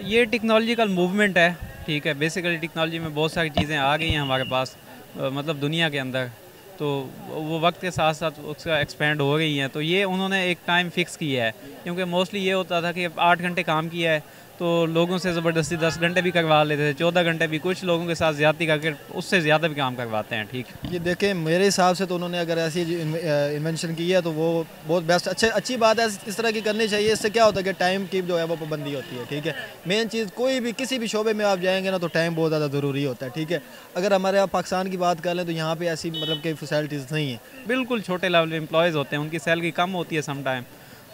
ये technological movement है। ठीक है, बेसिकली टेक्नोलॉजी में बहुत सारी चीज़ें आ गई हैं हमारे पास, मतलब दुनिया के अंदर। तो वो वक्त के साथ साथ उसका एक्सपेंड हो रही हैं। तो ये उन्होंने एक टाइम फिक्स किया है, क्योंकि मोस्टली ये होता था कि 8 घंटे काम किया है तो लोगों से ज़बरदस्ती 10 घंटे भी करवा लेते थे, 14 घंटे भी, कुछ लोगों के साथ ज़्यादती करके उससे ज़्यादा भी काम करवाते हैं। ठीक, ये देखें, मेरे हिसाब से तो उन्होंने अगर ऐसी इन्वेंशन की है तो वो बहुत बेस्ट अच्छी बात है, इस तरह की करनी चाहिए। इससे क्या होता है कि टाइम की जो है वो पाबंदी होती है। ठीक है, मेन चीज़ कोई भी किसी भी शोबे में आप जाएंगे ना तो टाइम बहुत ज़्यादा ज़रूरी होता है। ठीक है, अगर हमारे यहाँ पाकिस्तान की बात कर लें तो यहाँ पे ऐसी मतलब कि फैसिलिटीज़ नहीं है। बिल्कुल छोटे लेवल एम्प्लॉयज़ होते हैं, उनकी सैलरी कम होती है सम टाइम,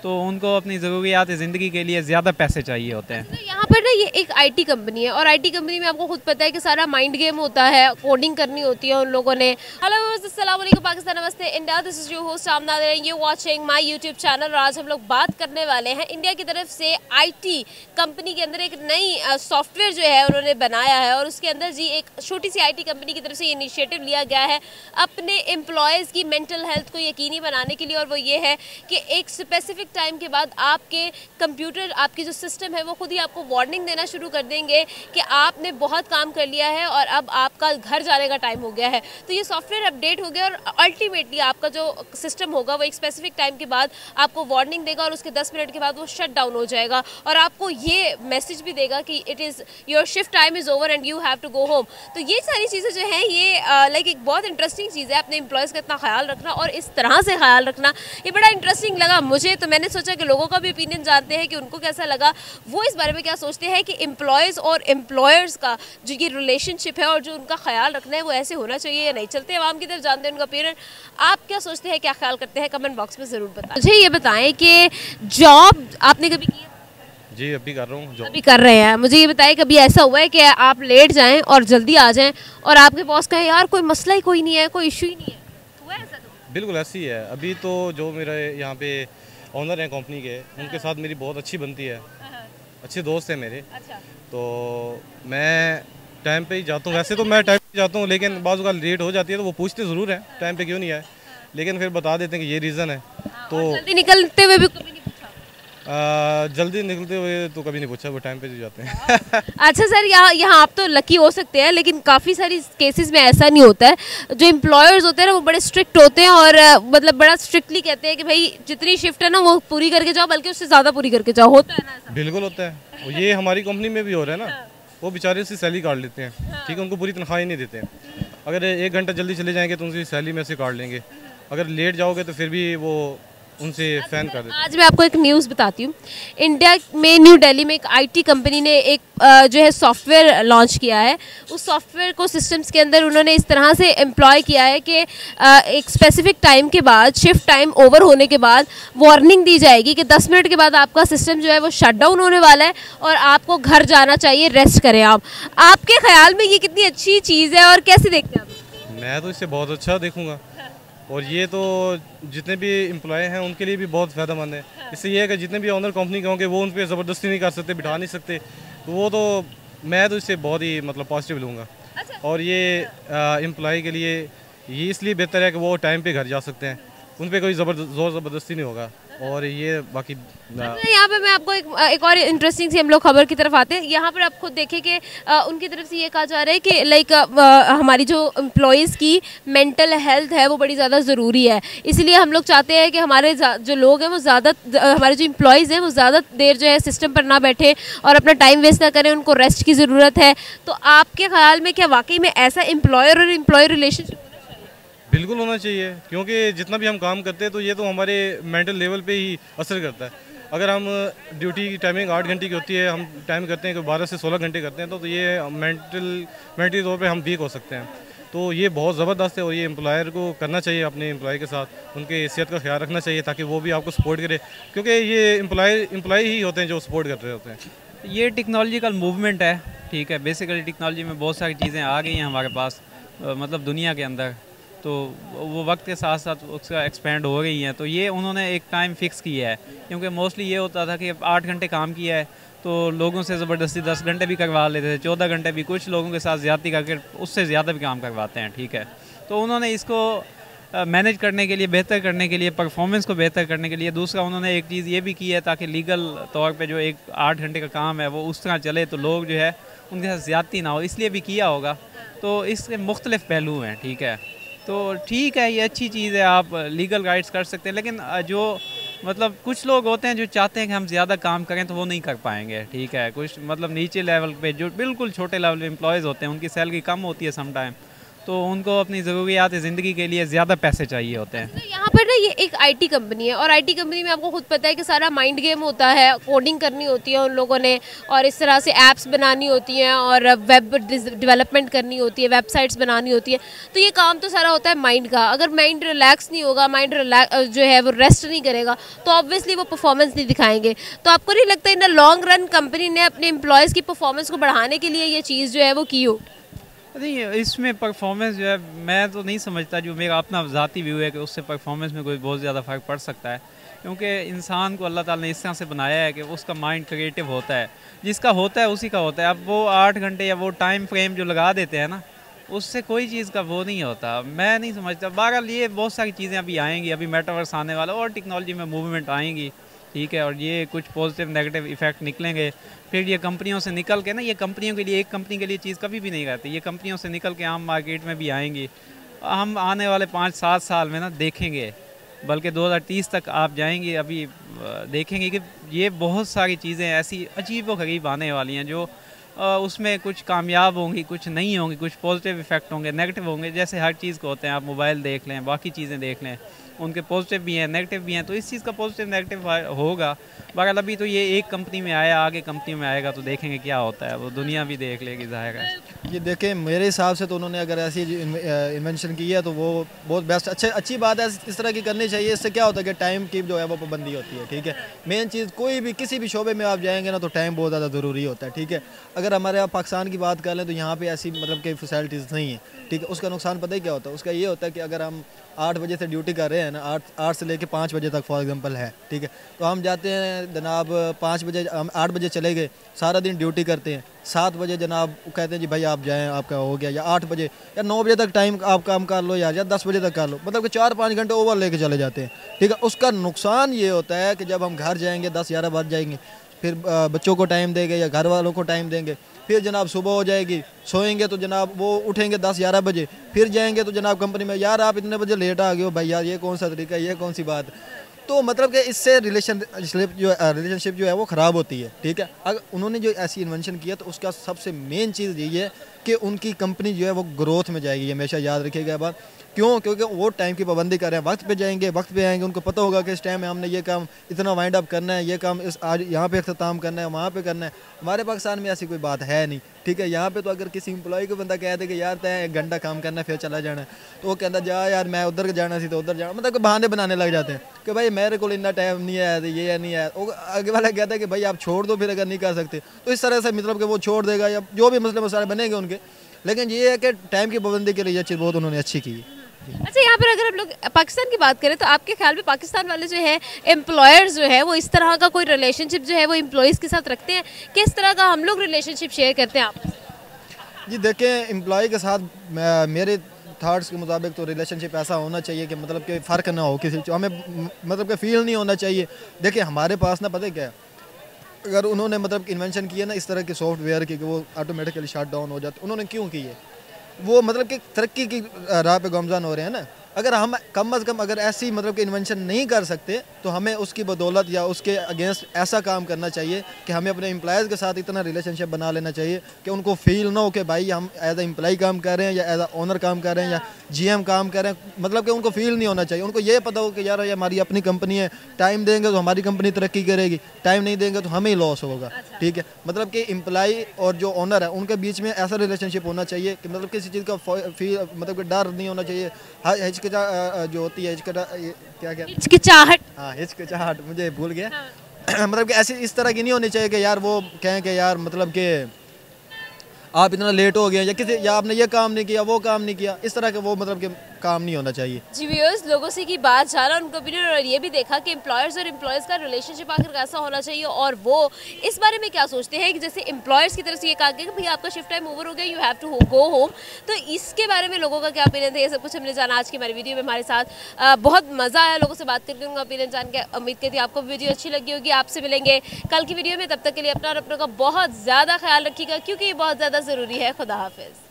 तो उनको अपनी ज़रूरियात ज़िंदगी के लिए ज़्यादा पैसे चाहिए होते हैं। तो यहाँ पर ना ये एक आईटी कंपनी है और आईटी कंपनी में आपको खुद पता है कि सारा माइंड गेम होता है, कोडिंग करनी होती है उन लोगों ने। हेलो अस्सलाम वालेकुम पाकिस्तान, नमस्ते India, this is your host Amna, you watching my YouTube channel. और आज हम लोग बात करने वाले हैं इंडिया की तरफ से आईटी कंपनी के अंदर एक नई सॉफ्टवेयर जो है उन्होंने बनाया है और उसके अंदर जी एक छोटी सी आईटी कंपनी की तरफ से ये इनिशिएटिव लिया गया है अपने एम्प्लॉयज़ की मेंटल हेल्थ को यकीनी बनाने के लिए। और वो ये है कि एक स्पेसिफिक टाइम के बाद आपके कंप्यूटर, आपकी जो सिस्टम है वो खुद ही आपको वार्निंग देना शुरू कर देंगे कि आपने बहुत काम कर लिया है और अब आपका घर जाने का टाइम हो गया है। तो ये सॉफ्टवेयर अपडेट हो गया और अल्टीमेटली आपका जो सिस्टम होगा वो एक स्पेसिफिक टाइम के बाद आपको वार्निंग देगा और उसके 10 मिनट के बाद वो शट डाउन हो जाएगा और आपको ये मैसेज भी देगा कि it is your shift time is over and you have to go home. तो ये सारी चीज़ें जो हैं ये लाइक एक बहुत इंटरेस्टिंग चीज़ है, अपने एम्प्लॉयज़ का इतना ख्याल रखना और इस तरह से ख्याल रखना, ये बड़ा इंटरेस्टिंग लगा मुझे। तो मैंने सोचा कि लोगों का भी ओपिनियन जानते हैं कि उनको कैसा लगा, वो इस बारे में क्या सोचते हैं कि एम्प्लॉयज़ और एम्प्लॉयर्स का जो ये रिलेशनशिप है और जो उनका ख्याल रखना है वो ऐसे होना चाहिए या नहीं। चलते हैं आवाम की तरफ, जानते हैं उनका ओपिनियन। आप क्या सोचते हैं, क्या ख्याल करते हैं, कमेंट बॉक्स में ज़रूर बताएं। मुझे ये बताएं कि जॉब आपने कभी की? जी अभी कर रहा हूँ जॉब। अभी कर रहे हैं। मुझे ये बताएं कभी ऐसा हुआ है कि आप लेट जाएं और जल्दी आ जाएं और आपके बॉस कहे यार कोई मसला ही कोई नहीं है, कोई इशू ही नहीं है? हुआ है ऐसा कभी? बिल्कुल ऐसी है। अभी तो जो मेरे यहाँ पे ऑनर हैं कंपनी के, उनके साथ मेरी बहुत अच्छी बनती है, अच्छे दोस्त हैं मेरे। अच्छा। तो मैं टाइम पे ही जाता हूँ। वैसे तो मैं टाइम पे जाता हूँ, लेकिन बाज़ का लेट हो जाती है तो वो पूछते ज़रूर हैं टाइम पे क्यों नहीं आए, लेकिन फिर बता देते हैं कि ये रीज़न है। तो जल्दी निकलते हुए भी कभी नहीं पूछा? जल्दी निकलते हुए तो कभी नहीं पूछा, वो टाइम पे जो जाते हैं। अच्छा सर, यहाँ आप तो लकी हो सकते हैं लेकिन काफ़ी सारी केसेस में ऐसा नहीं होता है। जो एम्प्लॉयर्स होते हैं ना वो बड़े स्ट्रिक्ट होते हैं और मतलब बड़ा स्ट्रिक्टली कहते हैं कि भाई जितनी शिफ्ट है ना वो पूरी करके जाओ, बल्कि उससे ज़्यादा पूरी करके जाओ। होता है ना ऐसा? बिल्कुल होता है। और ये हमारी कंपनी में भी हो रहा है ना। वो बेचारे उसकी सैलरी काट लेते हैं। ठीक है, उनको पूरी तनख्वाह ही नहीं देते हैं। अगर 1 घंटा जल्दी चले जाएंगे तो उनकी सैलरी में से काट लेंगे, अगर लेट जाओगे तो फिर भी वो उनसे फैन कर देते हैं। आज मैं आपको एक न्यूज़ बताती हूँ। इंडिया में न्यू दिल्ली में एक आईटी कंपनी ने एक जो है सॉफ्टवेयर लॉन्च किया है। उस सॉफ्टवेयर को सिस्टम्स के अंदर उन्होंने इस तरह से एम्प्लॉय किया है कि एक स्पेसिफिक टाइम के बाद, शिफ्ट टाइम ओवर होने के बाद वार्निंग दी जाएगी कि 10 मिनट के बाद आपका सिस्टम जो है वो शट डाउन होने वाला है और आपको घर जाना चाहिए, रेस्ट करें आप। आपके ख्याल में ये कितनी अच्छी चीज़ है और कैसे देखते हैं आप? मैं तो इससे बहुत अच्छा देखूंगा और ये तो जितने भी एम्प्लॉय हैं उनके लिए भी बहुत फ़ायदेमंद है। इससे ये है कि जितने भी ऑनर कंपनी के होंगे वो उन पर ज़बरदस्ती नहीं कर सकते, बिठा नहीं सकते, तो वो तो मैं तो इससे बहुत ही मतलब पॉजिटिव लूँगा। और ये एम्प्लॉय के लिए ये इसलिए बेहतर है कि वो टाइम पे घर जा सकते हैं, उन पर कोई ज़ोर ज़बरदस्ती नहीं होगा। और ये बाकी यहाँ पे मैं आपको एक और इंटरेस्टिंग सी हम लोग खबर की तरफ आते हैं। यहाँ पर आप खुद देखें कि उनकी तरफ से ये कहा जा रहा है कि लाइक हमारी जो एम्प्लॉयज़ की मेंटल हेल्थ है वो बड़ी ज़्यादा ज़रूरी है, इसलिए हम लोग चाहते हैं कि हमारे जो लोग हैं वो ज़्यादा, हमारे जो एम्प्लॉयज़ हैं वो ज़्यादा देर जो है सिस्टम पर ना बैठे और अपना टाइम वेस्ट ना करें, उनको रेस्ट की ज़रूरत है। तो आपके ख्याल में क्या वाकई में ऐसा एम्प्लॉयर और एम्प्लॉय रिलेशनशिप? बिल्कुल होना चाहिए, क्योंकि जितना भी हम काम करते हैं तो ये तो हमारे मेंटल लेवल पे ही असर करता है। अगर हम ड्यूटी की टाइमिंग 8 घंटे की होती है, हम टाइम करते हैं कि 12 से 16 घंटे करते हैं, तो ये मेंटली तौर पे हम वीक हो सकते हैं। तो ये बहुत ज़बरदस्त है और ये एम्प्लॉयर को करना चाहिए, अपने एम्प्लॉय के साथ उनके सेहत का ख्याल रखना चाहिए ताकि वो भी आपको सपोर्ट करे, क्योंकि ये एम्प्लॉय ही होते हैं जो सपोर्ट कर रहे होते हैं। ये टेक्नोलॉजिकल मूवमेंट है। ठीक है, बेसिकली टेक्नोलॉजी में बहुत सारी चीज़ें आ गई हैं हमारे पास, मतलब दुनिया के अंदर। तो वो वक्त के साथ साथ उसका एक्सपेंड हो रही हैं। तो ये उन्होंने एक टाइम फिक्स किया है, क्योंकि मोस्टली ये होता था कि 8 घंटे काम किया है तो लोगों से ज़बरदस्ती 10 घंटे भी करवा लेते थे, 14 घंटे भी, कुछ लोगों के साथ ज़्यादती करके उससे ज़्यादा भी काम करवाते हैं। ठीक है, तो उन्होंने इसको मैनेज करने के लिए, बेहतर करने के लिए, परफॉर्मेंस को बेहतर करने के लिए। दूसरा उन्होंने एक चीज़ ये भी की है ताकि लीगल तौर पे जो एक 8 घंटे का काम है वो उस तरह चले तो लोग जो है उनके साथ ज़्यादती ना हो, इसलिए भी किया होगा। तो इसके मुख्तलिफ पहलू हैं, ठीक है। तो ठीक है, ये अच्छी चीज़ है, आप लीगल राइट्स कर सकते हैं। लेकिन जो मतलब कुछ लोग होते हैं जो चाहते हैं कि हम ज़्यादा काम करें तो वो नहीं कर पाएंगे, ठीक है। कुछ मतलब नीचे लेवल पे जो बिल्कुल छोटे लेवल पे एम्प्लॉयज़ होते हैं, उनकी सैलरी कम होती है सम टाइम, तो उनको अपनी ज़रूरियात ज़िंदगी के लिए ज़्यादा पैसे चाहिए होते हैं। तो यहाँ पर ना ये एक आईटी कंपनी है और आईटी कंपनी में आपको खुद पता है कि सारा माइंड गेम होता है, कोडिंग करनी होती है उन लोगों ने, और इस तरह से ऐप्स बनानी होती हैं और वेब डेवलपमेंट करनी होती है, वेबसाइट्स बनानी होती है। तो ये काम तो सारा होता है माइंड का। अगर माइंड रिलैक्स नहीं होगा, माइंड जो है वो रेस्ट नहीं करेगा, तो ऑब्वियसली वो परफॉर्मेंस नहीं दिखाएंगे। तो आपको नहीं लगता in the long run company ने अपने एम्प्लॉयज़ की परफॉर्मेंस को बढ़ाने के लिए ये चीज़ जो है वो की हो? नहीं, इसमें परफॉर्मेंस जो है मैं तो नहीं समझता, जो मेरा अपना ज़ाती व्यू है कि उससे परफॉर्मेंस में कोई बहुत ज़्यादा फ़र्क पड़ सकता है। क्योंकि इंसान को अल्लाह ताला ने इस तरह से बनाया है कि उसका माइंड क्रिएटिव होता है, जिसका होता है उसी का होता है। अब वो 8 घंटे या वो टाइम फ्रेम जो लगा देते हैं ना, उससे कोई चीज़ का वो नहीं होता, मैं नहीं समझता। बहरहाल ये बहुत सारी चीज़ें अभी आएंगी, अभी मेटावर्स आने वाला और टेक्नोलॉजी में मूवमेंट आएंगी, ठीक है। और ये कुछ पॉजिटिव नेगेटिव इफेक्ट निकलेंगे। फिर ये कंपनियों से निकल के ना, ये कंपनियों के लिए, एक कंपनी के लिए चीज़ कभी भी नहीं रहती, ये कंपनियों से निकल के आम मार्केट में भी आएंगी। हम आने वाले 5-7 साल में ना देखेंगे, बल्कि 2030 तक आप जाएंगे, अभी देखेंगे कि ये बहुत सारी चीज़ें ऐसी अजीब व गरीब आने वाली हैं जो उसमें कुछ कामयाब होंगी, कुछ नहीं होंगी, कुछ पॉजिटिव इफेक्ट होंगे, नेगेटिव होंगे। जैसे हर चीज़ को होते हैं, आप मोबाइल देख लें, बाकी चीज़ें देख लें, उनके पॉजिटिव भी हैं, नेगेटिव भी हैं। तो इस चीज़ का पॉजिटिव नेगेटिव होगा। बहरहाल अभी तो ये एक कंपनी में आया, आगे कंपनी में आएगा तो देखेंगे क्या होता है, वो दुनिया भी देख लेगी, ज़ाहिर है। ये देखें, मेरे हिसाब से तो उन्होंने अगर ऐसी इन्वेंशन की है तो वो बहुत बेस्ट अच्छी बात है, इस तरह की करनी चाहिए। इससे क्या होता है कि टाइम की जो है वो पाबंदी होती है, ठीक है। मेन चीज़ कोई भी किसी भी शोबे में आप जाएंगे ना तो टाइम बहुत ज़्यादा ज़रूरी होता है, ठीक है। अगर हमारे यहाँ पाकिस्तान की बात कर लें तो यहाँ पे ऐसी मतलब कि फैसिलिटीज़ नहीं है, ठीक है। उसका नुकसान पता ही क्या होता है, उसका ये होता है कि अगर हम 8 बजे से ड्यूटी कर रहे हैं ना, 8 से लेके 5 बजे तक फॉर एग्जांपल है, ठीक है। तो हम जाते हैं जनाब 5 बजे, हम 8 बजे चले गए, सारा दिन ड्यूटी करते हैं, 7 बजे जनाब कहते हैं जी भाई आप जाएं, आपका हो गया, या 8 बजे या 9 बजे तक टाइम आप काम कर लो यार, या 10 बजे तक कर लो, मतलब कि 4-5 घंटे ओवर लेके चले जाते हैं, ठीक है। उसका नुकसान ये होता है कि जब हम घर जाएंगे 10-11 बज जाएंगे, फिर बच्चों को टाइम देंगे या घर वालों को टाइम देंगे, फिर जनाब सुबह हो जाएगी, सोएंगे तो जनाब वो उठेंगे 10-11 बजे, फिर जाएंगे तो जनाब कंपनी में यार आप इतने बजे लेट आ गए हो भाई, यार ये कौन सा तरीका है, ये कौन सी बात है। तो मतलब कि इससे रिलेशनशिप जो है वो ख़राब होती है, ठीक है। अगर उन्होंने जो ऐसी इन्वेंशन किया तो उसका सबसे मेन चीज़ यही है कि उनकी कंपनी जो है वो ग्रोथ में जाएगी, हमेशा याद रखिएगा बात। क्यों? क्योंकि वो टाइम की पाबंदी कर रहे हैं, वक्त पे जाएंगे, वक्त पे आएंगे, उनको पता होगा कि इस टाइम में हमने ये काम इतना वाइंड अप करना है, ये काम इस आज यहाँ पे अख्ताम करना है, वहाँ पे करना है। हमारे पाकिस्तान में ऐसी कोई बात है नहीं, ठीक है। यहाँ पे तो अगर किसी एम्प्लॉय को बंदा कहते कि यार तय 1 घंटा काम करना है फिर चला जाना है, तो वो कहता जा यार मैं उधर जाना सी तो उधर जाना, मतलब कि बहाने बनाने लग जाते हैं कि भाई मेरे को इतना टाइम नहीं है, ये नहीं है। आगे वाला कहता है कि भाई आप छोड़ दो फिर अगर नहीं कर सकते, तो इस तरह से मतलब कि वो छोड़ देगा या जो भी मसले मसाले बनेंगे उनके। लेकिन ये है कि टाइम की पाबंदी के लिए ये चीज़ बहुत उन्होंने अच्छी की है। अच्छा, यहाँ पर अगर हम लोग पाकिस्तान की बात करें तो आपके ख्याल में पाकिस्तान वाले जो है एम्प्लॉयर्स जो है वो इस तरह का कोई रिलेशनशिप जो है वो एम्प्लॉयज़ के साथ रखते हैं? किस तरह का हम लोग रिलेशनशिप शेयर करते हैं आप? जी देखें, एम्प्लॉय के साथ मेरे थाट्स के मुताबिक तो रिलेशनशिप ऐसा होना चाहिए कि मतलब कि फ़र्क ना हो किसी, हमें मतलब कि फील नहीं होना चाहिए। देखिए हमारे पास ना पता है क्या है, अगर उन्होंने मतलब इन्वेंशन किया ना इस तरह के सॉफ्टवेयर की कि वो ऑटोमेटिकली शट डाउन हो जाते, उन्होंने क्यों की है? वो मतलब कि तरक्की की राह पे गमज़न हो रहे हैं ना। अगर हम कम अज़ कम अगर ऐसी मतलब कि इन्वेंशन नहीं कर सकते तो हमें उसकी बदौलत या उसके अगेंस्ट ऐसा काम करना चाहिए कि हमें अपने एम्प्लॉयज़ के साथ इतना रिलेशनशिप बना लेना चाहिए कि उनको फील ना हो कि भाई हम एज ए एम्प्लॉय काम कर रहे हैं या एज ए ओनर काम कर रहे हैं या GM काम कर रहे हैं, मतलब कि उनको फील नहीं होना चाहिए। उनको ये पता हो कि यार ये हमारी अपनी कंपनी है, टाइम देंगे तो हमारी कंपनी तरक्की करेगी, टाइम नहीं देंगे तो हमें ही लॉस होगा, ठीक है। मतलब कि एम्प्लॉय और जो ओनर है उनके बीच में ऐसा रिलेशनशिप होना चाहिए कि मतलब किसी चीज़ का फील मतलब कि डर नहीं होना चाहिए। जो होती है हिचकिचाहट, हाँ हिचकिचाहट, मुझे भूल गया। मतलब कि ऐसी इस तरह की नहीं होनी चाहिए कि यार वो कहें कि यार मतलब कि आप इतना लेट हो गए या किसी या आपने ये काम नहीं किया वो काम नहीं किया, इस तरह के वो मतलब कि काम नहीं होना चाहिए। जी व्यूअर्स, लोगों से की बात जाना, उनका ओपिनियन, और ये भी देखा कि एम्प्लॉयर्स और एम्प्लॉयज़ का रिलेशनशिप आखिर कैसा होना चाहिए और वो इस बारे में क्या सोचते हैं कि जैसे एम्प्लॉयर्स की तरफ से ये कहा गया कि भाई आपका शिफ्ट टाइम ओवर हो गया, you have to go home, तो इसके बारे में लोगों का क्या ओपिनियन था, ये सब कुछ हमने जाना आज की हमारी वीडियो में। हमारे साथ बहुत मज़ा आया लोगों से बात करके, उनका ओपिनियन जान के। उम्मीद करती हूँ आपको वीडियो अच्छी लगी होगी। आपसे मिलेंगे कल की वीडियो में, तब तक के लिए अपना और अपनों का बहुत ज़्यादा ख्याल रखिएगा, क्योंकि ये बहुत ज़्यादा ज़रूरी है। खुदा हाफिज़।